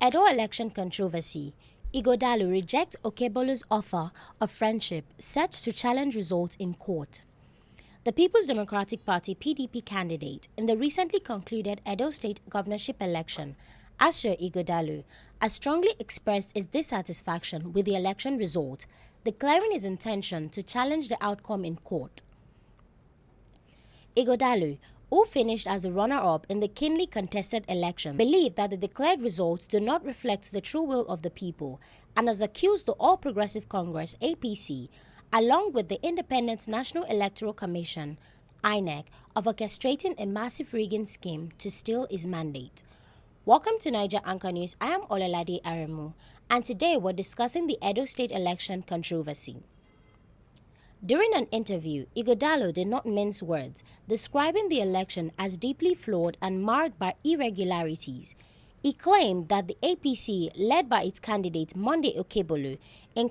Edo election controversy. Ighodalo rejects Okpebholo's offer of friendship set to challenge results in court. The People's Democratic Party (PDP) candidate in the recently concluded Edo State governorship election, Asue Ighodalo, has strongly expressed its dissatisfaction with the election result, declaring his intention to challenge the outcome in court. Ighodalo, who finished as the runner-up in the keenly contested election, believed that the declared results do not reflect the true will of the people and has accused the All Progressive Congress (APC), along with the Independent National Electoral Commission (INEC), of orchestrating a massive rigging scheme to steal his mandate. Welcome to Niger Anchor News. I am Olumide Akpata, and today we're discussing the Edo State election controversy. During an interview, Ighodalo did not mince words, describing the election as deeply flawed and marred by irregularities. He claimed that the APC, led by its candidate Monday Okpebholo, in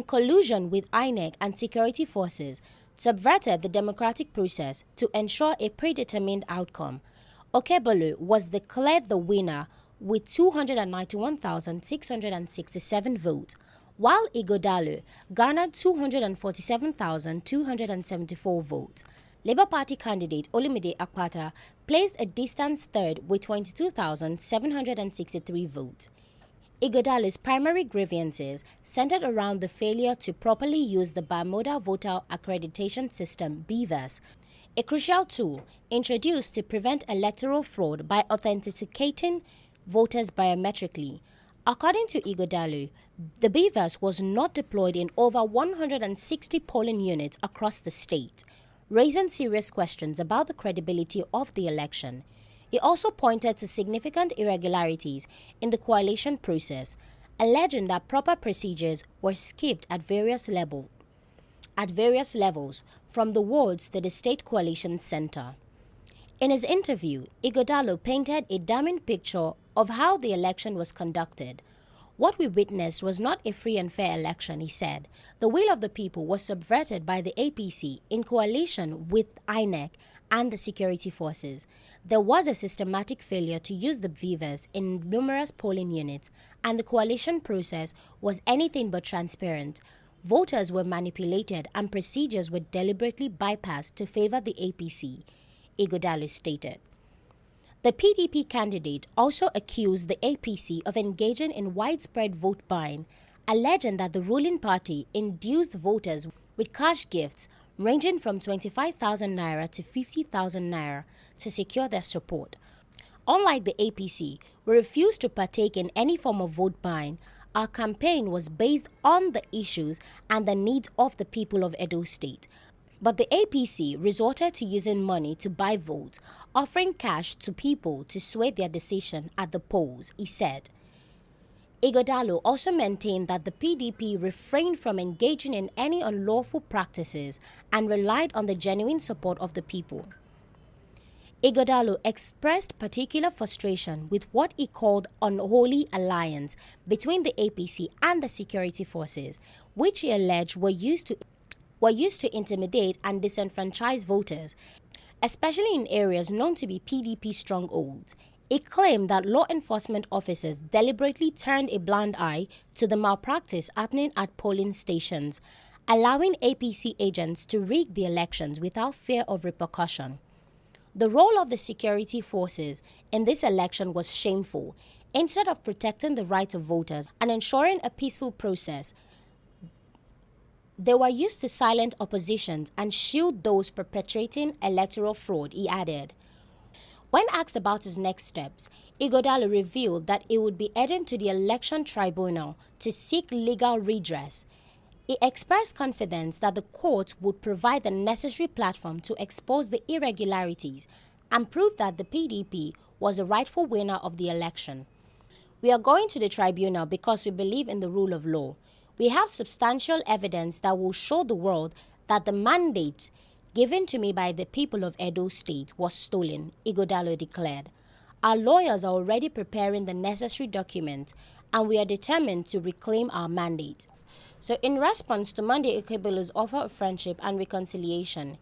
collusion with INEC and security forces, subverted the democratic process to ensure a predetermined outcome. Okpebholo was declared the winner with 291,667 votes, while Ighodalo garnered 247,274 votes. Labour Party candidate Olumide Akpata placed a distant third with 22,763 votes. Ighodalo's primary grievances centered around the failure to properly use the bimodal voter accreditation system (BVAS), a crucial tool introduced to prevent electoral fraud by authenticating voters biometrically. According to Ighodalo, the BVAS was not deployed in over 160 polling units across the state, raising serious questions about the credibility of the election. He also pointed to significant irregularities in the coalition process, alleging that proper procedures were skipped at various levels, from the wards to the state coalition center. In his interview, Ighodalo painted a damning picture of how the election was conducted. What we witnessed was not a free and fair election, he said. The will of the people was subverted by the APC in coalition with INEC and the security forces. There was a systematic failure to use the BVAS in numerous polling units, and the coalition process was anything but transparent. Voters were manipulated and procedures were deliberately bypassed to favor the APC, Ighodalo stated. The PDP candidate also accused the APC of engaging in widespread vote buying, alleging that the ruling party induced voters with cash gifts ranging from 25,000 naira to 50,000 naira to secure their support. Unlike the APC, we refused to partake in any form of vote buying. Our campaign was based on the issues and the needs of the people of Edo State. But the APC resorted to using money to buy votes, offering cash to people to sway their decision at the polls, he said. Ighodalo also maintained that the PDP refrained from engaging in any unlawful practices and relied on the genuine support of the people. Ighodalo expressed particular frustration with what he called unholy alliance between the APC and the security forces, which he alleged were used to intimidate and disenfranchise voters, especially in areas known to be PDP strongholds. He claimed that law enforcement officers deliberately turned a blind eye to the malpractice happening at polling stations, allowing APC agents to rig the elections without fear of repercussion. The role of the security forces in this election was shameful. Instead of protecting the rights of voters and ensuring a peaceful process, they were used to silence oppositions and shield those perpetrating electoral fraud, he added. When asked about his next steps, Ighodalo revealed that he would be heading to the election tribunal to seek legal redress. He expressed confidence that the court would provide the necessary platform to expose the irregularities and prove that the PDP was the rightful winner of the election. We are going to the tribunal because we believe in the rule of law. We have substantial evidence that will show the world that the mandate given to me by the people of Edo State was stolen, Ighodalo declared. Our lawyers are already preparing the necessary documents, and we are determined to reclaim our mandate. So in response to Monday Okpebholo's offer of friendship and reconciliation,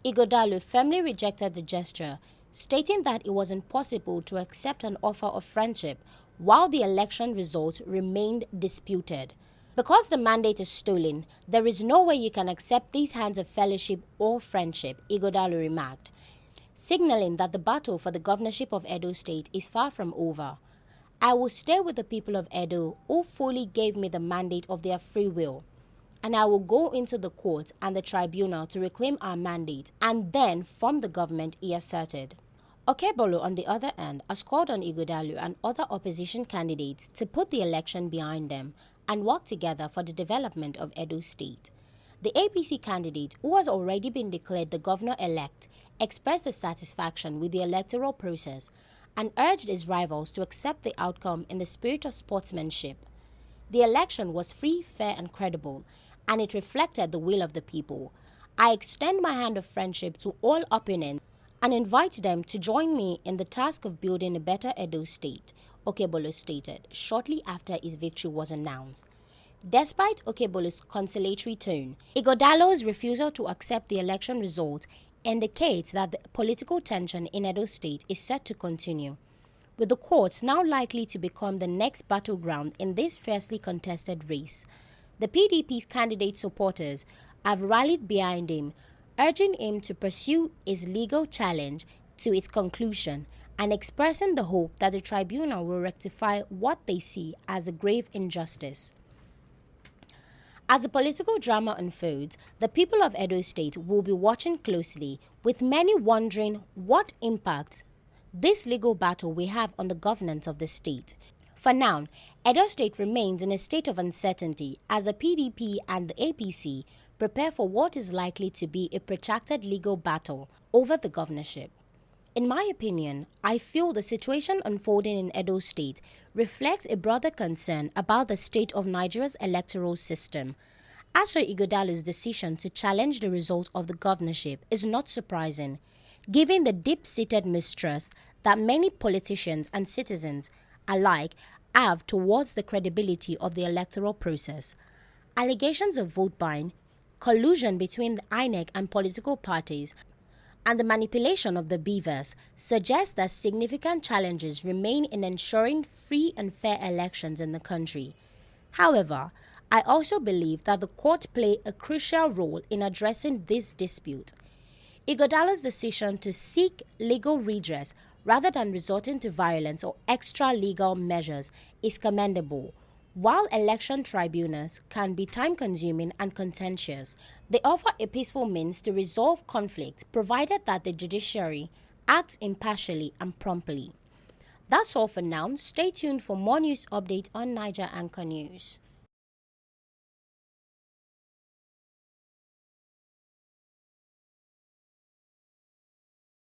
Ighodalo firmly rejected the gesture, stating that it was impossible to accept an offer of friendship while the election results remained disputed. Because the mandate is stolen, there is no way you can accept these hands of fellowship or friendship, Ighodalo remarked, signaling that the battle for the governorship of Edo State is far from over. I will stay with the people of Edo who fully gave me the mandate of their free will, and I will go into the court and the tribunal to reclaim our mandate and then from the government, he asserted. Okpebholo, on the other hand, has called on Ighodalo and other opposition candidates to put the election behind them and work together for the development of Edo State. The APC candidate, who has already been declared the governor-elect, expressed dissatisfaction with the electoral process and urged his rivals to accept the outcome in the spirit of sportsmanship. The election was free, fair, and credible, and it reflected the will of the people. I extend my hand of friendship to all opponents and invite them to join me in the task of building a better Edo State, Okpebholo stated shortly after his victory was announced. Despite Okpebholo's conciliatory tone, Ighodalo's refusal to accept the election result indicates that the political tension in Edo State is set to continue, with the courts now likely to become the next battleground in this fiercely contested race. The PDP's candidate supporters have rallied behind him, urging him to pursue his legal challenge to its conclusion and expressing the hope that the tribunal will rectify what they see as a grave injustice. As the political drama unfolds, the people of Edo State will be watching closely, with many wondering what impact this legal battle will have on the governance of the state. For now, Edo State remains in a state of uncertainty as the PDP and the APC prepare for what is likely to be a protracted legal battle over the governorship. In my opinion, I feel the situation unfolding in Edo State reflects a broader concern about the state of Nigeria's electoral system. Asue Ighodalo's decision to challenge the result of the governorship is not surprising, given the deep-seated mistrust that many politicians and citizens alike have towards the credibility of the electoral process. Allegations of vote buying, collusion between the INEC and political parties, and the manipulation of the beavers suggest that significant challenges remain in ensuring free and fair elections in the country. However, I also believe that the court play a crucial role in addressing this dispute. Ighodalo's decision to seek legal redress rather than resorting to violence or extra-legal measures is commendable. While election tribunals can be time-consuming and contentious, they offer a peaceful means to resolve conflicts provided that the judiciary acts impartially and promptly. That's all for now. Stay tuned for more news updates on Niger Anchor News.